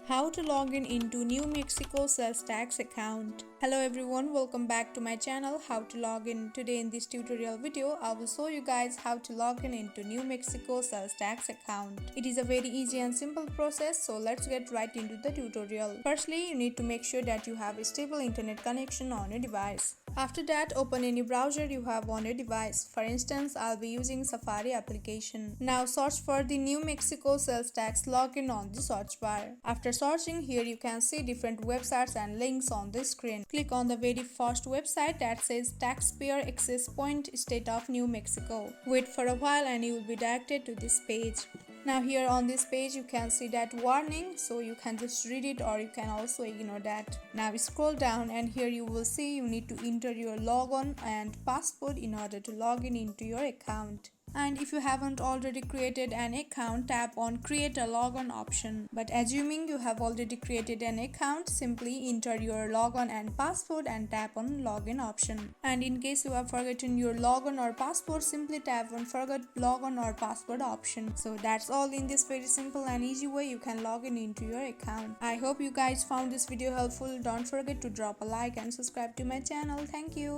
How to log in into New Mexico sales tax account. Hello everyone, welcome back to my channel How to Log In. Today in this tutorial video, I will show you guys how to log in into New Mexico sales tax account. It is a very easy and simple process, so let's get right into the tutorial. Firstly, you need to make sure that you have a stable internet connection on your device. After that, open any browser you have on your device. For instance, I'll be using Safari application. Now search for the New Mexico sales tax login on the search bar. After searching, here you can see different websites and links on the screen. Click on the very first website that says Taxpayer Access Point, State of New Mexico. Wait for a while and you will be directed to this page. Now here on this page you can see that warning, so you can just read it or you can also ignore that. Now scroll down and here you will see you need to enter your logon and password in order to log in into your account. And if you haven't already created an account, tap on create a logon option. But assuming you have already created an account, simply enter your logon and password and tap on login option. And in case you have forgotten your logon or password, simply tap on forget logon or password option. So that's all in this very simple and easy way you can log in into your account. I hope you guys found this video helpful. Don't forget to drop a like and subscribe to my channel. Thank you.